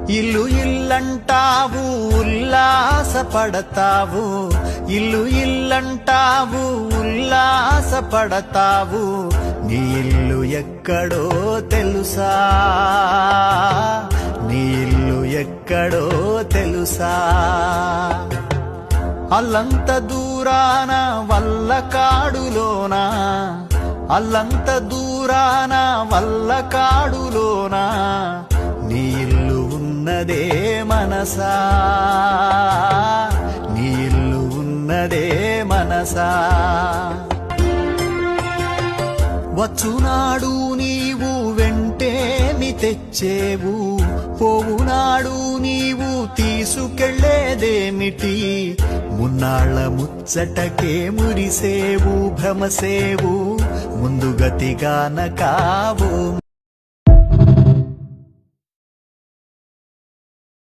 ఇల్లు ఇల్లంటావు ఉల్లాసపడతావు, ఇల్లు ఇల్లంటావు ఉల్లాసపడతావు, నీ ఇల్లు ఎక్కడో తెలుసా, నీ ఇల్లు ఎక్కడో తెలుసా. అల్లంత దూరాన వల్లకాడులోనా, అల్లంత దూరాన వల్లకాడులోనా, నీ ఇల్లు ఉన్నదే మనసా, నీ ఇల్లు ఉన్నదే మనసా. వచ్చునాడు నీవు వెంటేమి తెచ్చేవు, పోవునాడు నీవు తీసుకెళ్లేదేమిటి, మున్నాళ్ళ ముచ్చటకే మురిసేవు భ్రమసేవు, ముందుగతిగాన కావు.